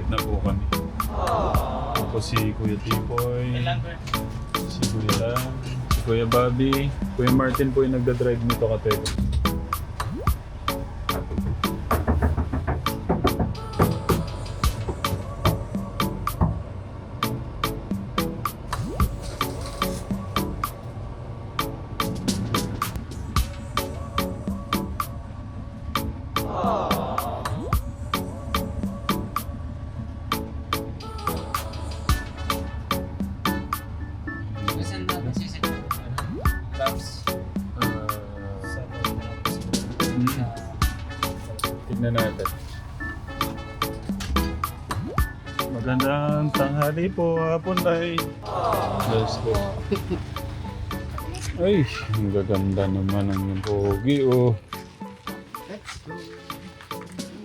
na po kami. Tapos si Kuya Tipoy, si Kuya Lam, si Kuya Bobby, Kuya Martin po yung nagdadrive nito katego. Tignan natin. Magandang tanghali po, hapon tayo. Let's go. Ay, ang gaganda naman ang yung pogi, oh.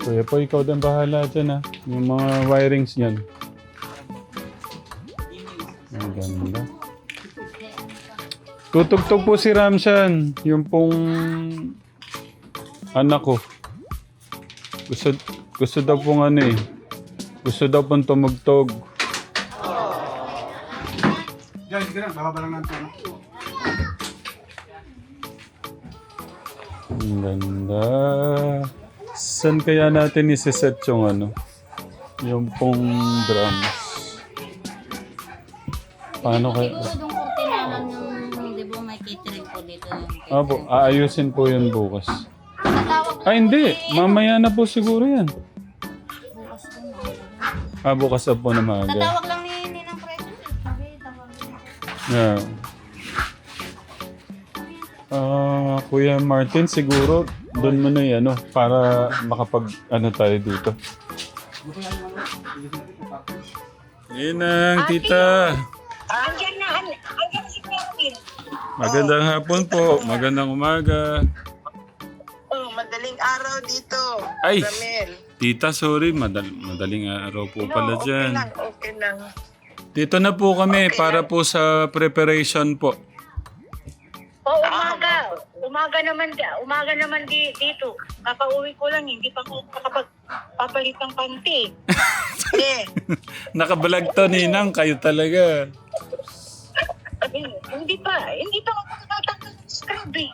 Kuya po, ikaw din bahala dyan, ha. Yung mga wirings niyan. Ang ganda. Tutugtog po si Ramshan, yung pong anak ko. Gusto daw pong ano eh. Gusto daw pong tumugtog. Diyan, sige lang. Bababa lang ng tono. Ang ganda. Saan kaya natin isiset yung ano? Yung pong drums. Paano kaya? Siguro yung kurtinanan yung, di ba may catering po dito. Opo, aayusin po yun bukas. Tatawag Ay hindi, mamaya na po siguro yan. bukas ko Bukas na po na maaga. Tatawag lang ni ng president. Sabi, tawag niya. Yeah. Kuya Martin, siguro doon mo na yan, ano, para makapag, ano tayo dito. Ninang, tita. Andiyan na, andiyan si Melvin. Magandang hapon po, magandang umaga. Oh, madaling araw dito. Ay, Ramel. tita, sorry, madaling araw po pala Okay dyan. lang, okay lang. Dito na po kami para po sa preparation po. Oh, umaga. Umaga naman dito. Kakauwi ko lang, hindi pa ako nakapagpapalit ng panty. Eh, Nakabalag to, Ninang, kayo talaga. hindi pa ako nakatanggal ng scrub eh.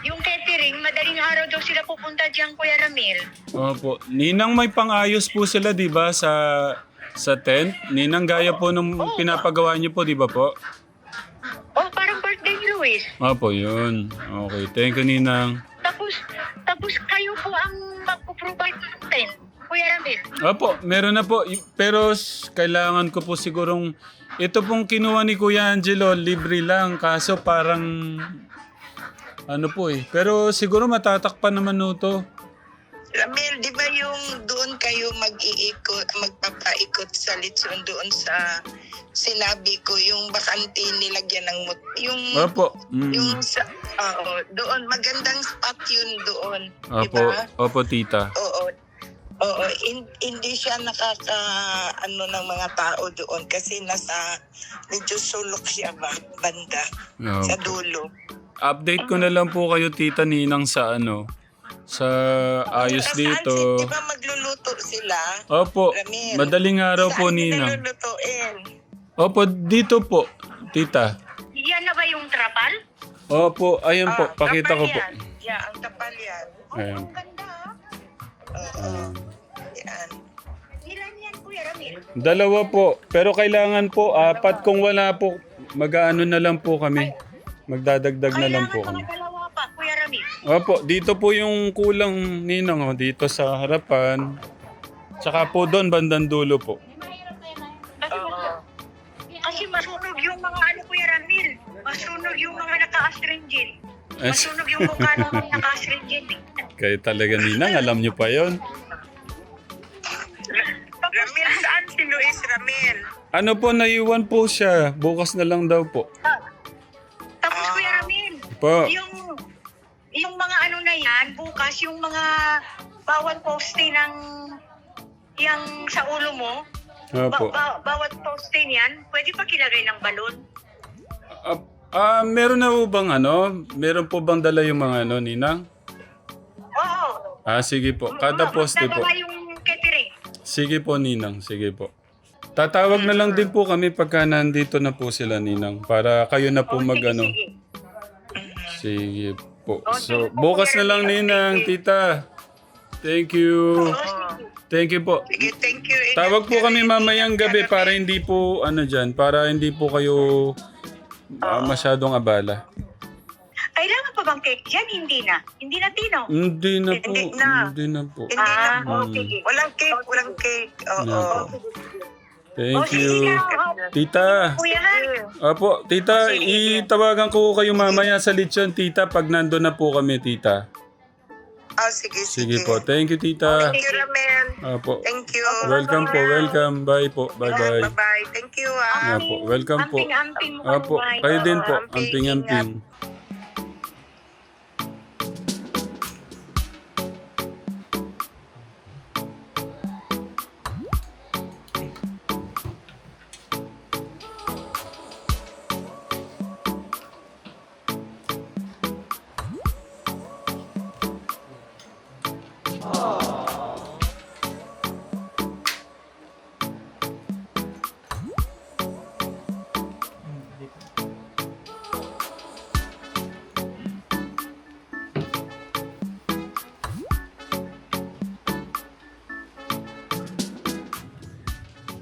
Yung catering, madaling araw daw sila pupunta dyan, Kuya Ramil. Opo. Ninang, may pang-ayos po sila, di ba, sa tent? Ninang, gaya po nung pinapagawa niyo po, di ba po? Oh, parang birthday ni Luis. Opo, yun. Okay, thank you, Ninang. Tapos kayo po ang magpo-provide ng tent, Kuya Ramil. Opo, meron na po. Pero kailangan ko po sigurong... Ito pong kinuha ni Kuya Angelo, libre lang. Kaso parang... Ano po eh. Pero siguro matatakpan naman nito. Ramil, di ba yung doon kayo magpapaikot sa Litson doon sa sinabi ko, yung bakante nilagyan ng yung Opo. yung sa doon magandang spot yun doon, di Opo, ba? opo, tita. Oo. Oo, hindi siya ano ng mga tao doon kasi nasa medyo sulok siya banda sa Opo. dulo. Update ko na lang po kayo, tita Ninang, sa ano, sa ayos dito. Di ba magluluto sila? Opo, Ramil, madaling araw po, saan Ninang. sila lulutuin? Opo, dito po, tita. Yan na ba yung trapal? Opo, ayan po, pakita ko po. Yan. Yeah, ang tapal yan. Oh, Ayan. ang ganda. Yan. Ilan yan, Kuya Ramil? Dalawa po, pero kailangan po, apat. Kung wala po, mag-ano na lang po kami. Magdadagdag na lang po Kailangan kami. mga dalawa pa, Kuya Ramil. Opo, dito po yung kulang, Ninang, oh, dito sa harapan. Tsaka po doon, bandang dulo po. Kasi masunog yung mga ano, Kuya Ramil. Masunog yung mga naka-astringent. Masunog yung mukha ng mga naka-astringent. Kayo talaga, Ninang, alam niyo pa yon. Ramil, saan si Luis Ramil? Ano po, naiwan po siya. Bukas na lang daw po. Tapos, Kuya Ramil, Po. yung mga ano na yan, bukas, yung mga bawat poste ng yung sa ulo mo, Opo. bawat poste niyan, pwede pa kilagay ng balon. Meron na po bang ano? Meron po bang dala yung mga ano, Ninang? Oo. Sige po. Kada poste po. Magdadala yung catering. Sige po, Ninang. Sige po. Tatawag na lang din po kami pagka nandito na po sila, Ninang. Para kayo na po mag-ano. Sige po. So, bukas na lang, Ninang, tita. Thank you. Thank you po. Sige, thank you. Ingat Tawag po ka kami rin. mamayang gabi para hindi po, para hindi po kayo masyadong abala. Kailangan pa bang cake dyan? Hindi na. Hindi na, Tino. Hindi na po. Hindi na. Hindi na po. Hindi na po. sige. Walang cake, walang cake. Oo. Na po. Thank sige you. na. Tita. Kuya, Opo, tita, itawagan ko kayo mamaya sa lechon, tita, pag nandun na po kami, tita. Sige, Sige po. Thank you, tita. Thank you, Ramel. Opo. Thank you. Welcome po, welcome. Bye po. Bye-bye. Bye-bye. Thank you, Opo, welcome po. amping-amping mo Opo, kayo. kayo din po. Amping, Amping-amping.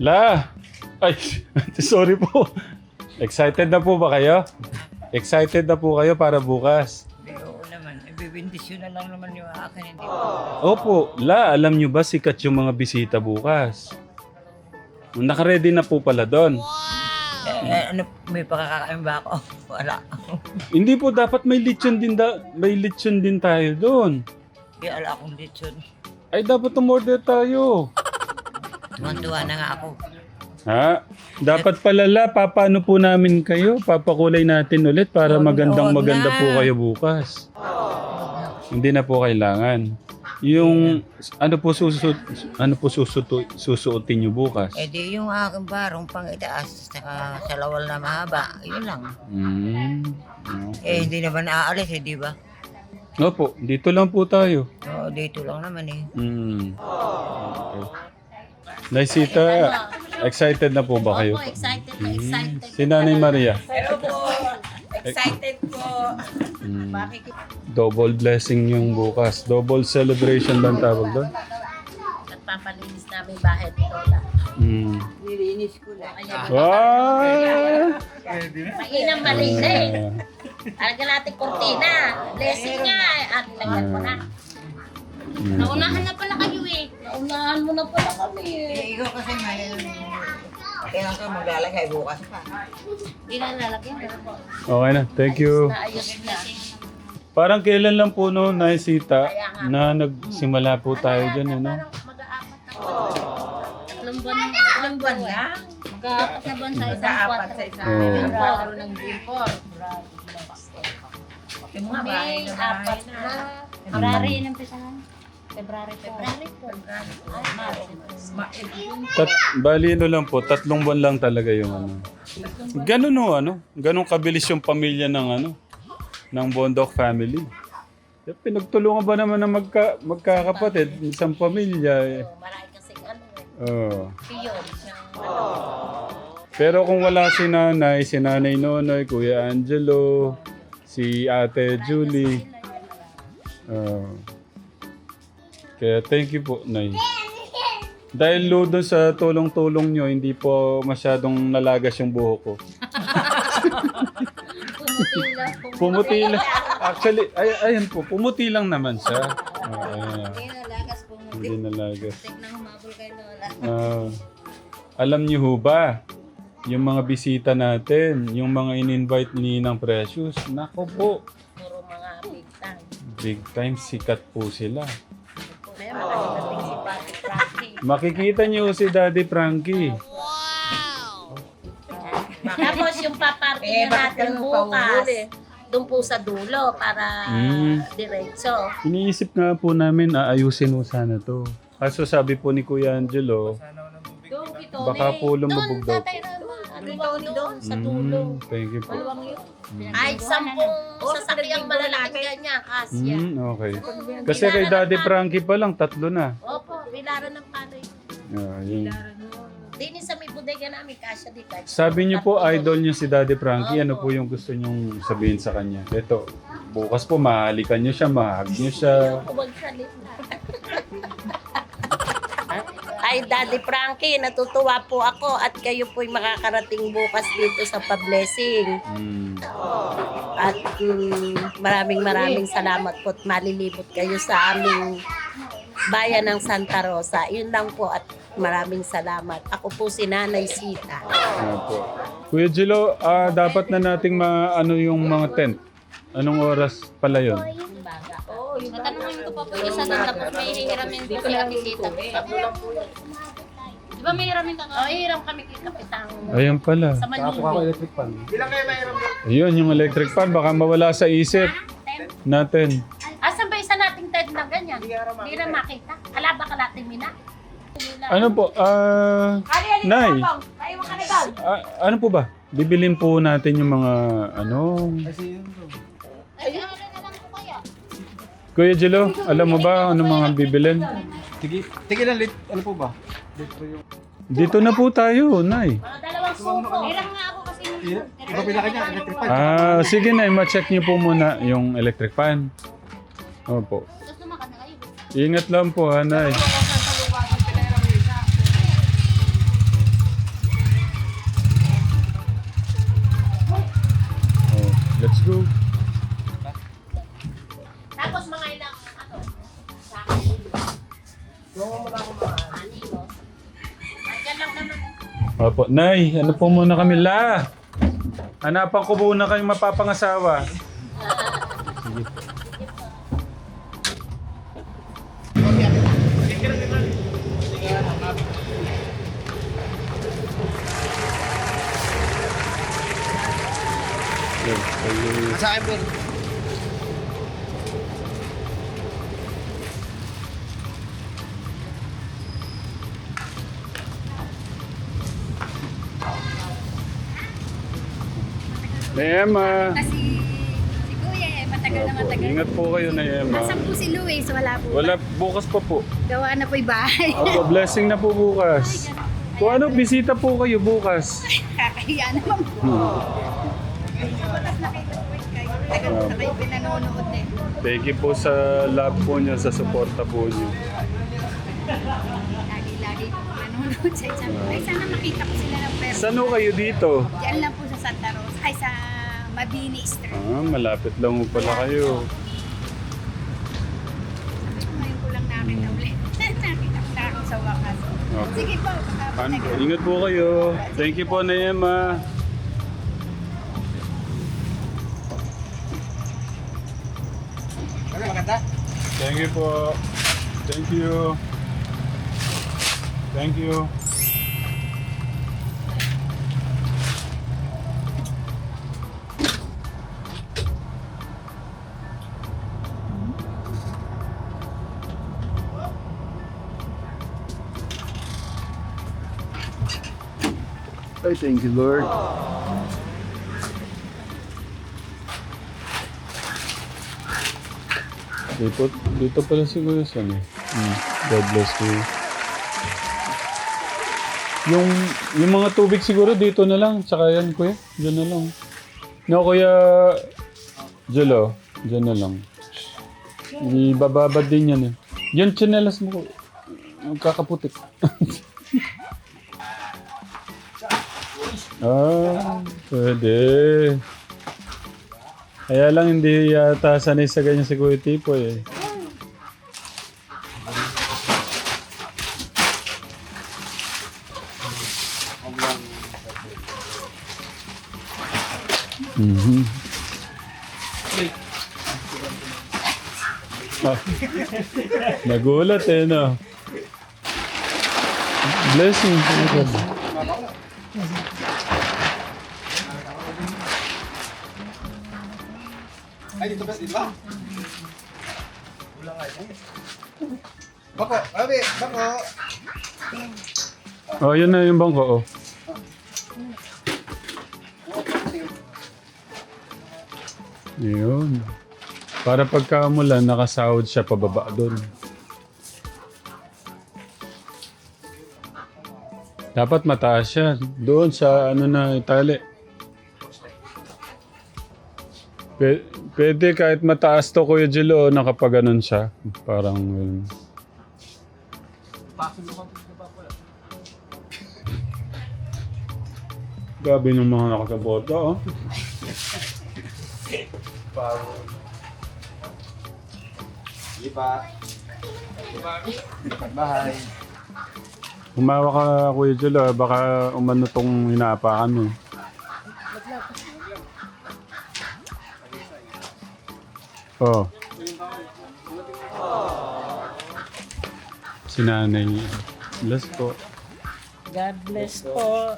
La! Ay, sorry po. Excited na po ba kayo? Excited na po kayo para bukas? Hindi, oo naman. Ibibindisyon na lang naman yung akin. Hindi Opo, La, alam nyo ba sikat yung mga bisita bukas? Nakaready na po pala doon. ano, may pakakakain ba ako? Wala. Hindi po, dapat may lechon din, may lechon din tayo doon. Hindi, ala akong lechon. Ay, dapat umorder tayo. Tuwan-tuwa na nga ako. Ha? Dapat pala, La, papaano po namin kayo? Papakulay natin ulit para maganda po kayo bukas. Hindi na po kailangan. Yung susuotin niyo bukas? Eh di yung aking barong pang itaas saka sa lawal na mahaba. Yun lang. Eh hindi naman aalis eh, di ba? Opo, dito lang po tayo. Oo, dito lang naman eh. Okay. Naisita, excited na po ba kayo? Opo, excited na excited. Si Nanay Maria. Hello po! Excited po! Double blessing yung bukas. Double celebration ba ang tawag doon? At papalinis namin bahay ni Lola. Nilinis ko na. Wow! Mainang malina eh. Talaga natin kortina. Blessing nga. At lagyan mo na. Naunahan na pala kayo eh. Naunahan mo na pala kami eh. Eh, ikaw kasi may... Kailan ka maglalagay bukas pa? Hindi na lalagyan. Okay na, thank you. Naayos na. Parang kailan lang po no, Naisita, na nagsimula po tayo dyan, ano? Mag-aapat na po. Tatlong buwan lang. Mag-aapat na buwan sa isang kwatro. Yung kwatro ng June 4. Yung mga bahay May na apat bahay na. February yung umpisahan. February po. Bali ano lang po, 3 buwan lang talaga yung ano. Ganun o ano? Ganun kabilis yung pamilya ng ng Bondok family. Pinagtulungan ba naman ng magkakapatid, isang pamilya eh. Marami kasing ano eh. Oo. Piyon. Pero kung wala si Nanay Nonoy, Kuya Angelo, si Ate Julie. Kaya thank you po, Nay. Dahil doon sa tulong-tulong nyo, hindi po masyadong nalagas yung buhok ko. Pumuti lang. Actually, ayan po, pumuti lang naman siya. Hindi nalagas po. Hindi nalagas. Tignan humabol kay Lola. Alam niyo ho ba, yung mga bisita natin, yung mga in-invite ni Ninang Precious, nako po, Puro mga big time. big time sikat po sila. Kaya makakitating si Pati Frankie. Makikita niyo si Daddy Frankie. Tapos yung paparty na natin bukas, doon po sa dulo para diretso. Iniisip nga po namin, aayusin mo sana to. Kaso sabi po ni Kuya Angelo, baka po lumubog daw. Tatay naman, doon sa dulo. Thank you po. Maluwang yun. Ay, 10 sasakyang malalaking ganyan, kasya. Okay. Kasi kay Daddy Frankie pa lang, 3 na. Opo, bilaran ng panoy. Yun. Dinis sa may bodega namin, kasya di kahit. Sabi niyo po, idol niyo si Daddy Frankie. Ano po yung gusto niyong sabihin sa kanya? Ito, bukas po, mahalikan niyo siya, mahag niyo siya. Huwag salita. Ay, Daddy Frankie, natutuwa po ako at kayo po'y makakarating bukas dito sa pa-blessing. At maraming salamat po at malilibot kayo sa aming bayan ng Santa Rosa. Yun lang po at maraming salamat. Ako po si Nanay Sita. Opo. Kuya Jilo, dapat na nating ano yung mga tent. Anong oras pala yun? Natanungin ko pa po isa doon tapos may hihiramin po si Ate Tita. Di ba may hiramin ka? Oh, hiram kami kay Kapitang Ayan pala. sa Manubi. Electric fan. Ilang kayo mayroon doon? Ayun, yung electric fan. Baka mawala sa isip natin. Asan ba isa nating tent na ganyan? Hindi na makita. Alaba ka natin, Mina. Ano po? Nay, ano po ba? Bibilin po natin yung mga ano. Ay, ano na lang po kaya? Kuya Jilo, alam mo ba ano mga bibilin? Tigil lang late. Ano po ba? Late po yung... Dito na po tayo, Nay. Mga dalawang suko. Hiram nga ako kasi Iba pila kanya, electric fan. Sige Nay, ma-check niyo po muna yung electric fan. Opo. tapos lumakad na kayo. Ingat lang po, ha, Nay. Oh, let's go. Tapos mga ilang ano, sa akin. Andyan lang naman. Opo, Nay, ano po muna kami la? Hanapan ko muna kayong mapapangasawa. Sige. Sa akin po. Emma. Kasi si Kuya matagal na Opo, matagal. ingat po kayo na Emma. Nasaan po si Luis? Wala po. Wala, bukas pa po. Gawa na po yung bahay. Opo, blessing na po bukas. Kung ano, bisita po kayo bukas. Kakahiya naman po. Tapos nakita ko kayo. Tagal na kayo pinanonood eh. Thank you po sa love po niyo, sa suporta po niyo. Lagi-lagi po nanonood sa isang. Ay, sana makita ko sila ng pero. Saan ho kayo dito? Diyan lang po sa Santa Rosa. Ay, sa Mabini Street. Malapit lang po pala kayo. Ngayon ko lang nakita ulit. Nakita ko na ako sa wakas. Okay. Sige po. Ingat po kayo. Thank you po na Emma. Ano, maganda? Thank you po. Thank you. Thank you. Ay, thank you, Lord. Dito pala siguro sa God bless you. Yung mga tubig siguro dito na lang. Tsaka yan, kuya. Diyan na lang. No, kuya Jolo. Diyan na lang. Ibababad din yan eh. Yan, tsinelas mo. Kakaputik. Pwede. Kaya lang hindi yata sanay sa ganyan si Kuya Tipoy eh. Mhm. Nagulat eh, no? Blessing. Ay, dito ba? Dito ba? Bako, abi, bako. Oh, yun na yung bangko, oh. Yun. Para pagka umulan, nakasahod siya pababa doon. Dapat mataas yan. Doon sa ano na itali. Pwede kahit mataas to Kuya Jilo, nakapaganon siya. Parang gabi ng mga nakasabota, oh. Lipat. Bahay. Humawa ka Kuya Jilo, baka umano tong hinaapakan mo. Oh. Si nanay. Bless po. God bless po.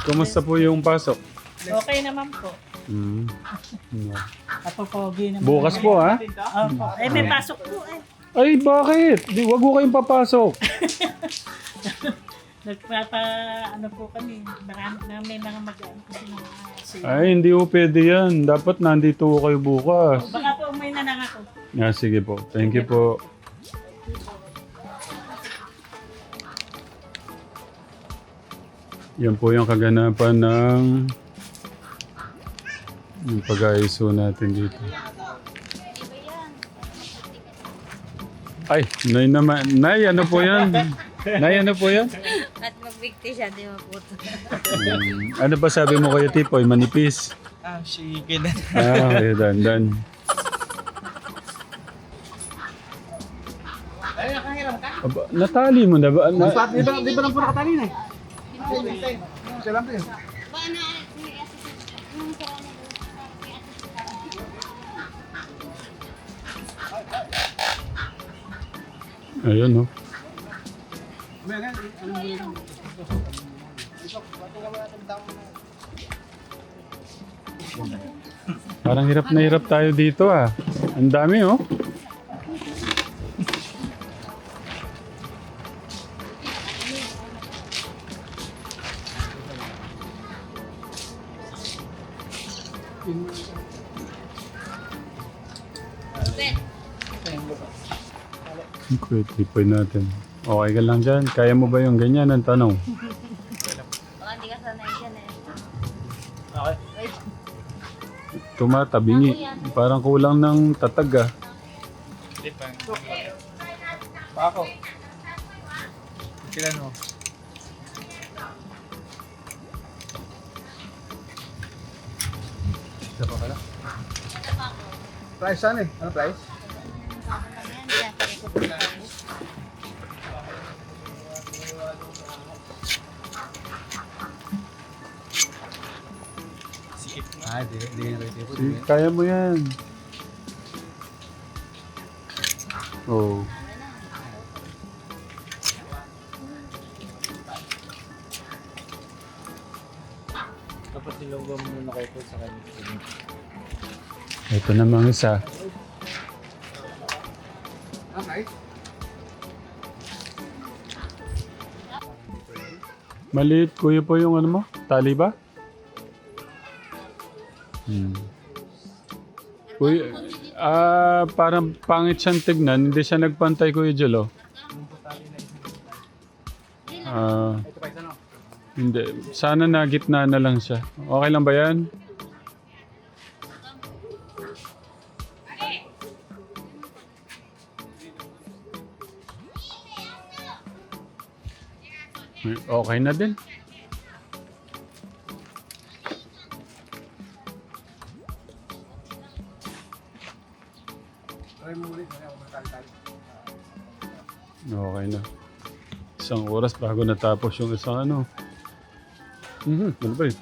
Kumusta po yung pasok? Okay naman po. No. Apopogi naman. Bukas po, ha? Opo. Eh, may pasok po eh. Ay, bakit? Wag ko kayong papasok. Ano po kami. Marami na may mga mag-ano kasi ng Ay, hindi po pwede yan. Dapat nandito ko kayo bukas. Baka po umuwi na lang ako. Sige po. Thank you po. Yan po yung kaganapan ng yung pag-aiso natin dito. Ay, Nay naman. Nay, ano po yan? Nay, ano po yan? At magbigti siya, di maputo. Ano ba sabi mo kayo, Tipoy? Manipis? Sige. Okay, dan. Aba, natali mo na ba? Di ba lang po nakatali na eh? Siya lang po yun. Ayun, no? Parang hirap na hirap tayo dito, ah. Ang dami, oh. Quick, tipoy natin. Okay ka lang dyan? Kaya mo ba yung ganyan? Ang tanong. Baka hindi ka sanay dyan eh. Tumatabingi. Parang kulang ng tatag, ah. Pako. Kailan mo? Isa pa pala? Price saan eh? Ano price? Kaya mo yan. Oh. Dapat silunggo mo muna kayo sa kanya. Ito namang isa. Okay. Maliit, kuya po yung ano mo? Tali ba? Kuya, parang pangit siyang tignan. Hindi siya nagpantay, Kuya Jelo. Hindi. Sana na gitna na lang siya. Okay lang ba yan? Okay na din. Okay na. Isang oras bago natapos yung isang ano. Ano ba yun?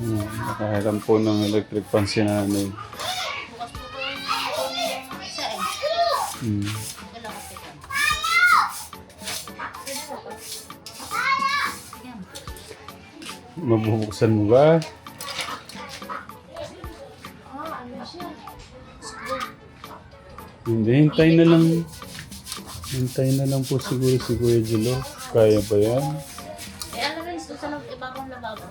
Nakahiram po ng electric fan si nanay. Mabubuksan mo ba? Hindi, hintay na lang. Hintay na lang po siguro si Kuya Jelo. Kaya ba yan? Eh, alam mo, sa ibang lababo.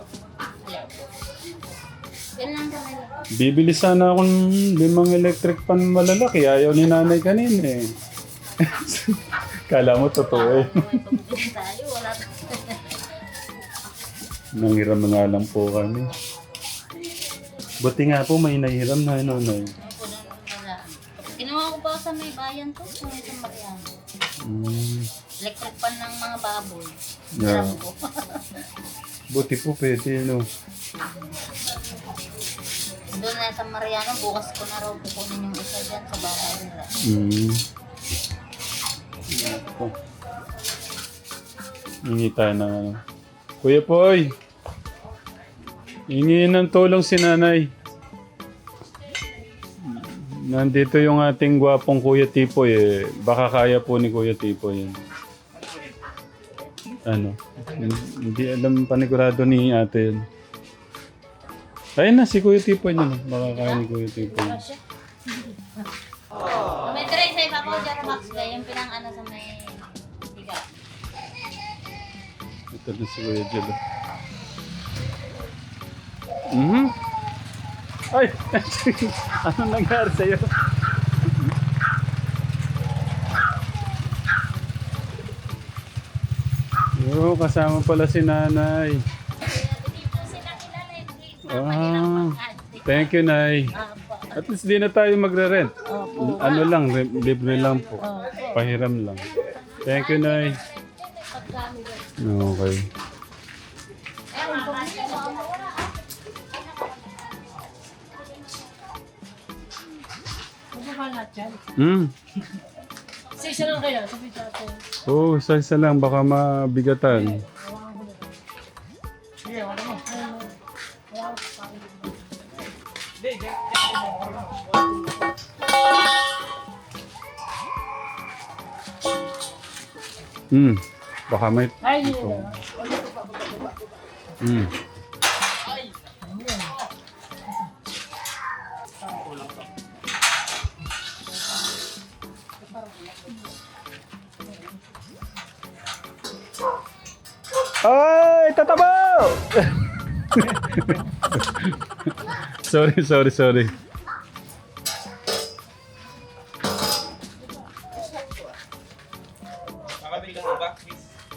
Yan lang kami. Bibili sana akong 5 electric fan malalaki. Ayaw ni nanay kanina eh. Kala mo totoo eh. Tayo, wala Nanghiram na nga lang po kami. Buti nga po may nahiram na nanay. Ginawa ko pa sa may bayan ko, sa may San Mariano. Electric pan ng mga baboy. Yeah. Alam ko. Buti po pwede, no? Doon na sa Mariano, bukas ko na raw kukunin yung isa dyan sa bahay nila. Oh. Hingi tayo ng ano. Kuya Poy! Hingi ng tulong si nanay. Nandito yung ating gwapong Kuya Tipoy eh. Baka kaya po ni Kuya Tipoy yan. Ano? Hindi alam panigurado ni ate yan. Ayun na si Kuya Tipoy na. Baka kaya ni Kuya Tipoy. May tray sa iba ko dyan, Max Gay, yung pinang-ano sa may biga. Ito na si Kuya Jello. Ay! Anong nangyari sa'yo? Yo, kasama pala si nanay. Ah, thank you, Nay. At least di na tayo magre-rent. Ano lang, libre lang po. Pahiram lang. Thank you, Nay. Okay. Isa lang kaya, sabi sa atin. Oh, isa lang. Baka mabigatan. Baka may... Ay, Ay, tatabaw! sorry.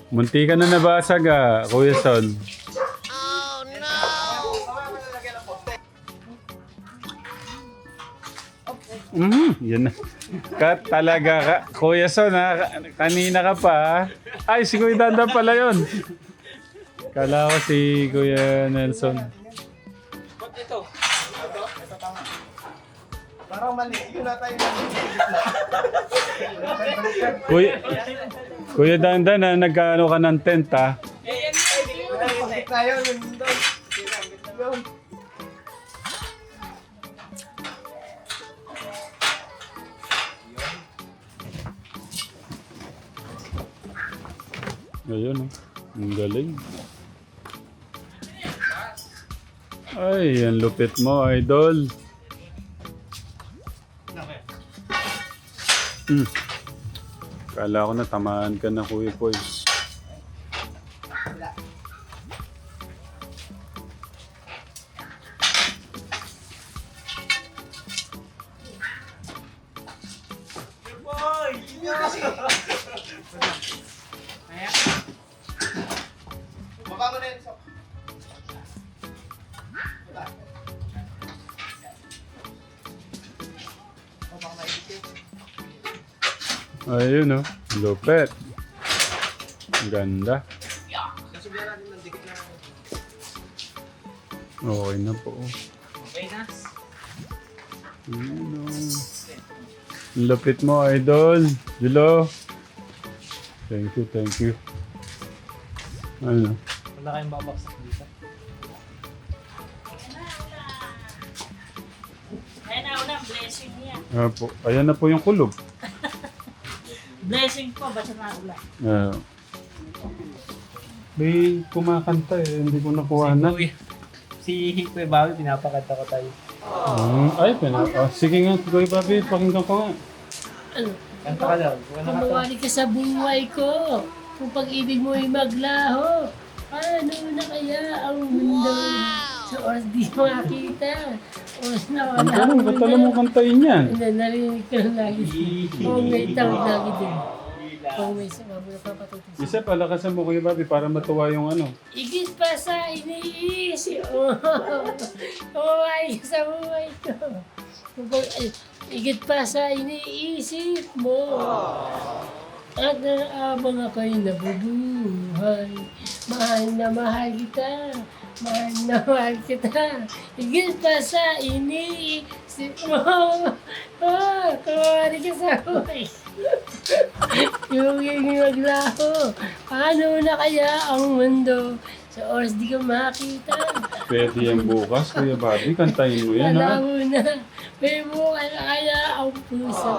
Munti ka na nabasag Kuya Son. Yan na. Talaga ka. Kuya Son kanina ka pa Ay, si Kuya Dandan pala yun. Kala ko si Kuya Nelson. Parang mali. Yun na tayo. Kuya Dandan nagkaano ka ng tent Tayo. Ayun ang galing. Ay, ang lupit mo, idol. Kala ko na tamaan ka na, Kuya Poy. Ayun lupet. Ganda. Okay na po. Okay na. Lupit mo, idol. Julo. Thank you. Ano? Wala kayong babaksak dito. Ayan na ulang, blessing niya. Po. Ayan na po yung kulob. Blessing po, basta na ulang. May kumakanta hindi ko nakuha na. Si Kuya Bobby, pinapakanta ko tayo. Sige nga, Kuya Bobby, pakinggan ko nga. Ano? Kanta ka daw. Kumawali ka sa buhay ko. Kung pag-ibig mo ay maglaho, ano na kaya ang mundo? Sa oras di makakita. Oras na wala. Ang galing, ba't alam mo kantayin yan? Narinig ko lang lagi. Oo, may tawag lagi din. Oo, may sama mo na papatutin. Isa, palakasan mo Kuya Bobby para matuwa yung ano. Igit pa sa iniisip. Oo, ay sa buhay ko. Igit pa sa iniisip mo. At naabang ako'y nabubuhay. Mahal na mahal kita. Mahal na mahal kita. Higit pa sa iniisip mo. Kumari ka sa buhay. Yung maglaho. Paano na kaya ang mundo? Sa oras di ka makita. Pwede yan bukas, Kuya Bobby. Kantayin mo yan, ha? Alam mo na, may buka na kaya ang puso.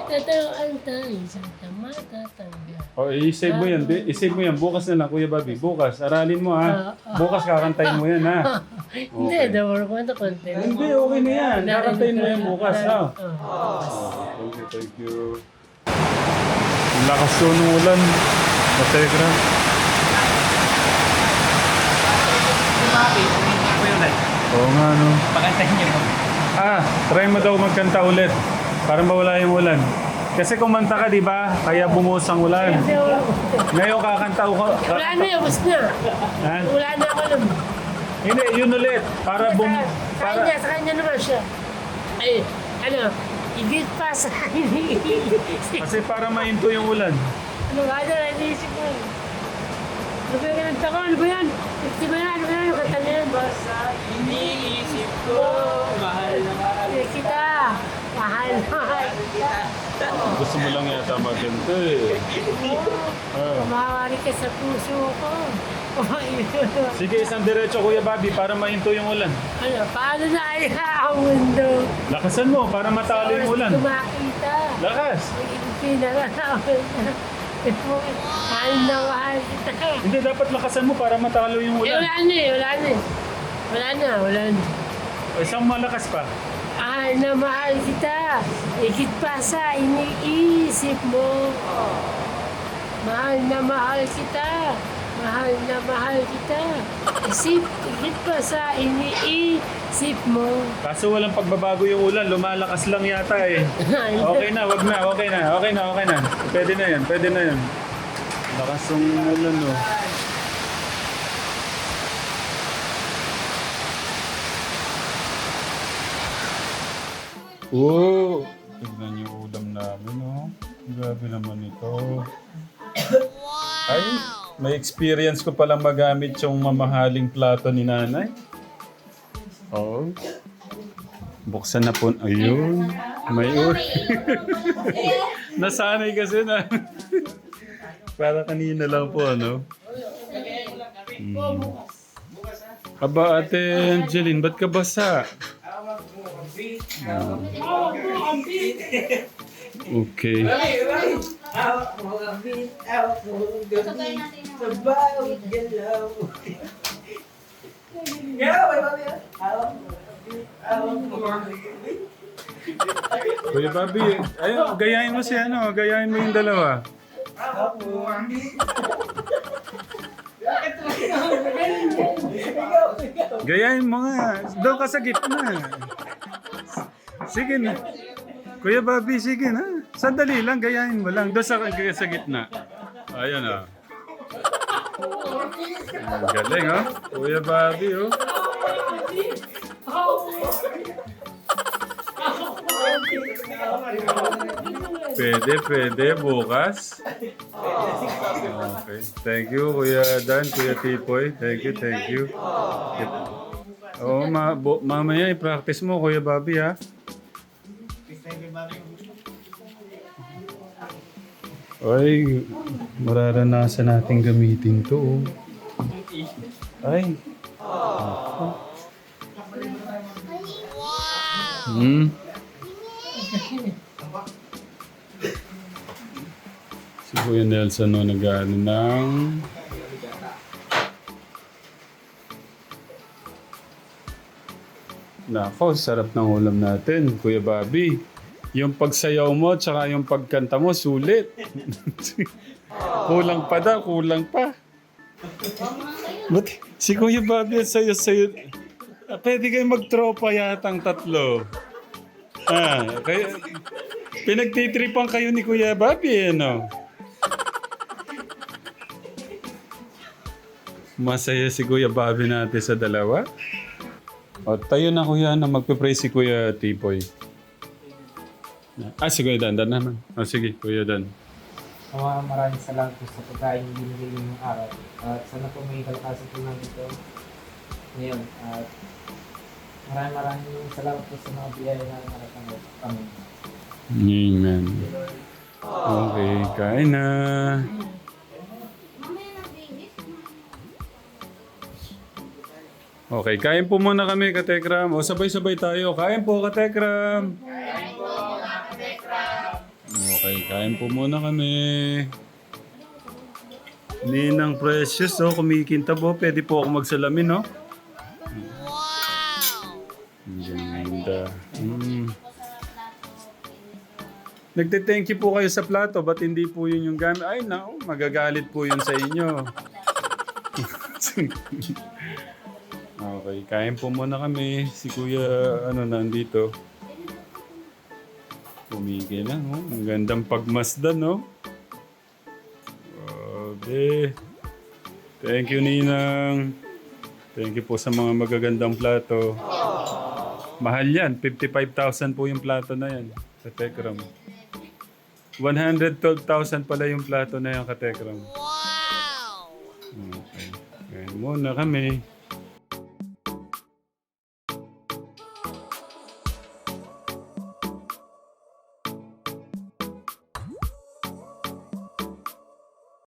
Tatawaan tayo sa matatangga. O, i-save mo yan. I-save mo yan. Bukas na lang, Kuya Bobby. Bukas. Aralin mo, ha? Bukas kakantayin mo yan, ha? Hindi, daw ko na konti. Hindi, okay na yan. Kakantayin mo yan bukas, ha? Thank you. Ang lakas yun ng ulan. Mategram. Oo nga, no? Pakantahin niyo po. Try mo daw magkanta ulit para mawala yung ulan. Kasi kumanta ka, di ba? Kaya bumuhos ang ulan. Ngayon kakanta ko. Wala na yun, basta na. Ha? Wala na ako nun. Hindi, yun ulit. Para Sa kanya naman siya. Ay, ano, higit pa sa iniisip. Kasi para mahinto yung ulan. Ano ba na, iniisip ko. Ano ba yung kanta ko? Ano ba yan? Di ba yan? Ano ba yan? Yung kanta niya yan? Basta iniisip ko, mahal na mahal kita. Mahal na mahal kita. Gusto mo lang yata magkanta eh. Kumawari ka sa puso ko. Sige, isang diretso Kuya Bobby para mahinto yung ulan. Ano, paano na ay ang mundo? Lakasan mo para matalo yung ulan. Kumakita. Lakas! Pinagalaman na. Mahal na mahal kita. Hindi, dapat lakasan mo para matalo yung ulan. Wala na eh, wala na eh. Wala na. O, isang malakas pa. Mahal na mahal kita. Higit pa sa iniisip mo. Mahal na mahal kita. Mahal na mahal kita. Higit pa sa iniisip mo. Kaso walang pagbabago yung ulan, lumalakas lang yata eh. Okay na, wag na, okay na. Pwede na yan. Lakas yung ulan, no. Oh, tignan yung ulam namin, oh. Grabe naman ito. Ay, may experience ko palang magamit yung mamahaling plato ni nanay. Oo. Buksan na po. Ayun. May nasanay kasi na. Para kanina lang po, ano? Aba, Ate Angeline, ba't ka basa? Okay. Kuya Bobby, ayun, gayahin mo gayahin mo yung dalawa. Gayahin mo nga, doon ka sa gitna. Sige na. Kuya Bobby, sige na. Sandali lang, gayahin mo lang. Doon sa gitna. Ayan ah. Ang galing oh. Kuya Bobby oh. Pwede, bukas. Okay. Thank you, Kuya Dan, Kuya Tipoy. Thank you. Oo, mamaya i-practice mo, Kuya Bobby, ha? Ay, mararanasan natin gamitin to. Ay. Si Kuya Nelson no, nag-ano ng... Nako, sarap ng ulam natin, Kuya Bobby. Yung pagsayaw mo, tsaka yung pagkanta mo, sulit. Kulang pa daw, kulang pa. But, si Kuya Bobby, sayo. Pwede kayo magtropa yatang tatlo. Kayo, pinagtitripan kayo ni Kuya Bobby, ano? Masaya si Kuya Bobby natin sa dalawa. O, tayo na Kuya na magpe-pray si Kuya Tipoy. Si Kuya Dan naman. Sige, Kuya Dan. Ama, maraming salamat po sa pagkain yung binigay niyo ng araw. At sana po may kalakasan po namin ito ngayon. At maraming salamat po sa mga biyaya na naratanggap kami. Amen. Okay, kain na. Okay, kain po muna kami, Katekram. O, sabay-sabay tayo. Kain po, Katekram. Okay, kain po muna kami. Ninang Precious, kumikintab po. Pwede po ako magsalamin, no? Wow! Ganda. Nagte-thank you po kayo sa plato. Ba't hindi po yun yung gamit? Ay, no. Magagalit po yun sa inyo. Okay, kain po muna kami. Si Kuya, nandito. Pumigil lang, oh. Ang gandang pagmasdan, no? Grabe. Thank you, Ninang. Thank you po sa mga magagandang plato. Mahal yan. 55,000 po yung plato na yan. Katekram. 112,000 pala yung plato na yan, Katekram. Wow! Okay. Kain muna kami.